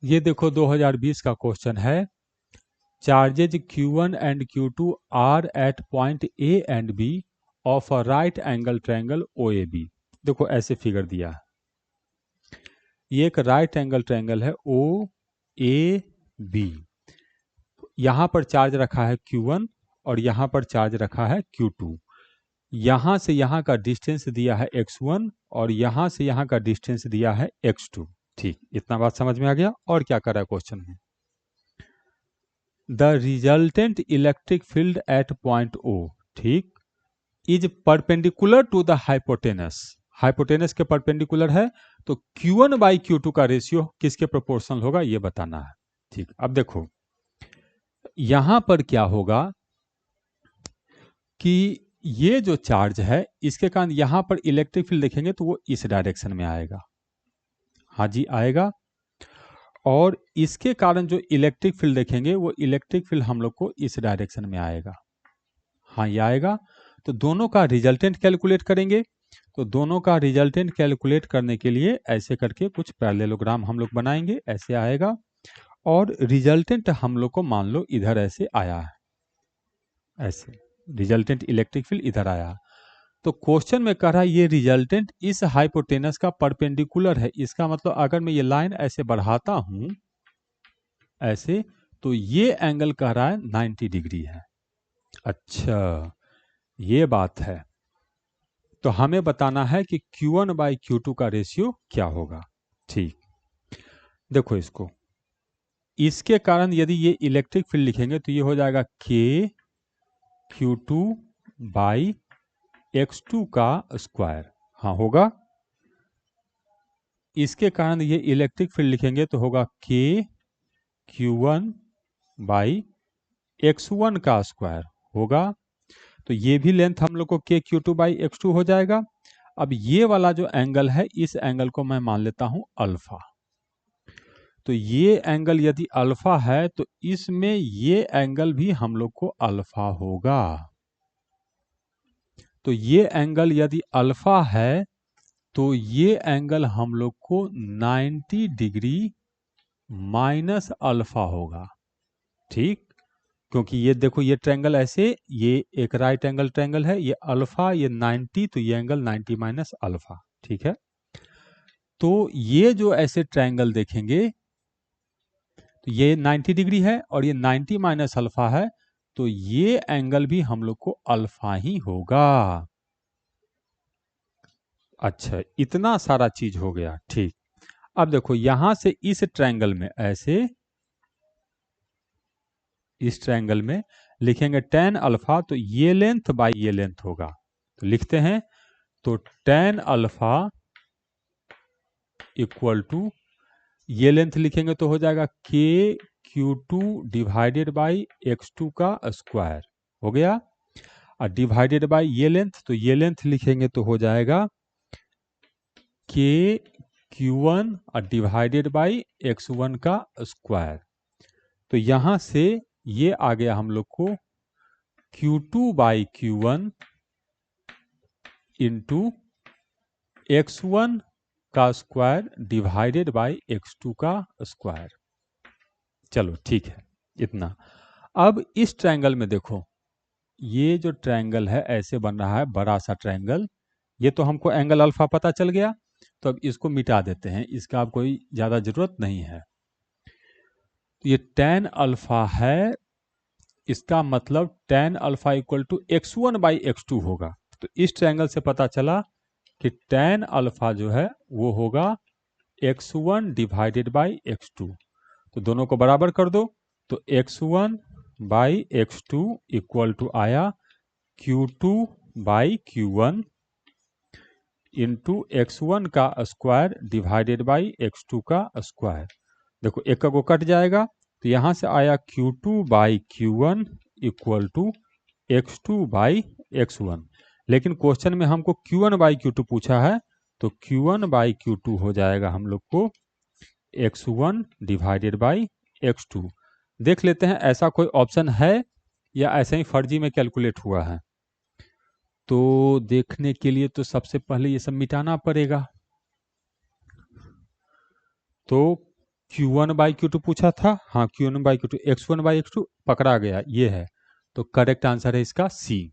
ये देखो 2020 का क्वेश्चन है। Charges Q1 and Q2 are at point A and B of a right angle triangle OAB। देखो ऐसे फिगर दिया है, ये एक राइट एंगल ट्रायंगल है OAB। यहाँ पर चार्ज रखा है Q1 और यहाँ पर चार्ज रखा है Q2। यहाँ से यहाँ का डिस्टेंस दिया है x1 और यहाँ से यहाँ का डिस्टेंस दिया है x2। ठीक, इतना बात समझ में आ गया। और क्या कर रहा है क्वेश्चन में, the resultant electric field at point O, ठीक, is perpendicular to the hypotenuse. Hypotenuse के परपेंडिकुलर है, तो Q1 बाई Q2 का रेशियो किसके प्रोपोर्शनल होगा ये बताना है। ठीक, अब देखो यहां पर क्या होगा कि ये जो चार्ज है इसके कारण यहां पर इलेक्ट्रिक फील्ड देखेंगे तो वो इस डायरेक्शन में आएगा। हाँ जी आएगा। और इसके कारण जो इलेक्ट्रिक फील्ड देखेंगे वो इलेक्ट्रिक फील्ड हम लोग को इस डायरेक्शन में आएगा। हाँ ये आएगा। तो दोनों का रिजल्टेंट कैलकुलेट करेंगे। तो दोनों का रिजल्टेंट कैलकुलेट करने के लिए ऐसे करके कुछ पैरेललोग्राम हम लोग बनाएंगे, ऐसे आएगा। और रिजल्टेंट हम लोग को मान लो इधर ऐसे आया है, ऐसे रिजल्टेंट इलेक्ट्रिक फील्ड इधर आया। तो क्वेश्चन में कह रहा है ये रिजल्टेंट इस हाइपोटेनस का परपेंडिकुलर है। इसका मतलब अगर मैं ये लाइन ऐसे बढ़ाता हूं ऐसे, तो ये एंगल कह रहा है 90 डिग्री है। अच्छा ये बात है। तो हमें बताना है कि Q1 बाई Q2 का रेशियो क्या होगा। ठीक, देखो इसको, इसके कारण यदि ये इलेक्ट्रिक फील्ड लिखेंगे तो ये हो जाएगा K Q2 बाई X2 का स्क्वायर। हाँ होगा। इसके कारण ये इलेक्ट्रिक फील्ड लिखेंगे तो होगा K Q1 बाई X1 का स्क्वायर होगा। तो ये भी लेंथ हम लोग को K Q2 बाई X2 हो जाएगा। अब ये वाला जो एंगल है इस एंगल को मैं मान लेता हूं अल्फा। तो ये एंगल यदि अल्फा है तो इसमें ये एंगल भी हम लोग को अल्फा होगा। तो ये एंगल यदि अल्फा है तो ये एंगल हम लोग को 90 डिग्री माइनस अल्फा होगा। ठीक, क्योंकि ये देखो ये ट्रायंगल ऐसे, ये एक राइट एंगल ट्रायंगल है, ये अल्फा ये 90, तो ये एंगल 90 माइनस अल्फा। ठीक है, तो ये जो ऐसे ट्रायंगल देखेंगे तो ये 90 डिग्री है और ये 90 माइनस अल्फा है, तो ये एंगल भी हम लोग को अल्फा ही होगा। अच्छा इतना सारा चीज हो गया। ठीक, अब देखो यहां से इस ट्रायंगल में ऐसे, इस ट्रायंगल में लिखेंगे tan अल्फा, तो ये लेंथ बाई ये लेंथ होगा। तो लिखते हैं, तो tan अल्फा इक्वल टू ये लेंथ लिखेंगे तो हो जाएगा K Q2 divided by X2 का स्क्वायर हो गया। और डिवाइडेड बाई ये लेंथ, तो ये लेंथ लिखेंगे तो हो जाएगा K Q1 और डिवाइडेड बाई X1 का स्क्वायर। तो यहां से ये आ गया हम लोग को Q2 by Q1 into X1 का स्क्वायर डिवाइडेड बाई X2 का स्क्वायर। चलो ठीक है इतना। अब इस ट्रायंगल में देखो, ये जो ट्रायंगल है ऐसे बन रहा है बड़ा सा ट्रायंगल। ये तो हमको एंगल अल्फा पता चल गया, तो अब इसको मिटा देते हैं, इसका अब कोई ज़्यादा ज़रूरत नहीं है। तो ये tan अल्फा है, इसका मतलब tan alpha equal to x1 by x2 होगा। तो इस ट्रायंगल से पता चला कि tan अल्फा जो है वो होगा x1 डिवाइडेड बाई x2। तो दोनों को बराबर कर दो, तो x1 by x2 equal to आया Q2 by Q1 into x1 का स्क्वायर डिवाइडेड बाई x2 का स्क्वायर। देखो एक का को कट जाएगा, तो यहाँ से आया Q2 by Q1 equal to X2 by X1। लेकिन क्वेश्चन में हमको Q1 बाई Q2 पूछा है, तो Q1 बाई Q2 हो जाएगा हम लोग को X1 डिवाइडेड बाई X2। देख लेते हैं ऐसा कोई ऑप्शन है या ऐसे ही फर्जी में कैलकुलेट हुआ है। तो देखने के लिए तो सबसे पहले ये सब मिटाना पड़ेगा। तो Q1/Q2 पूछा था, हाँ Q1/Q2, X1/X2 पकड़ा गया, ये है, तो करेक्ट आंसर है इसका सी।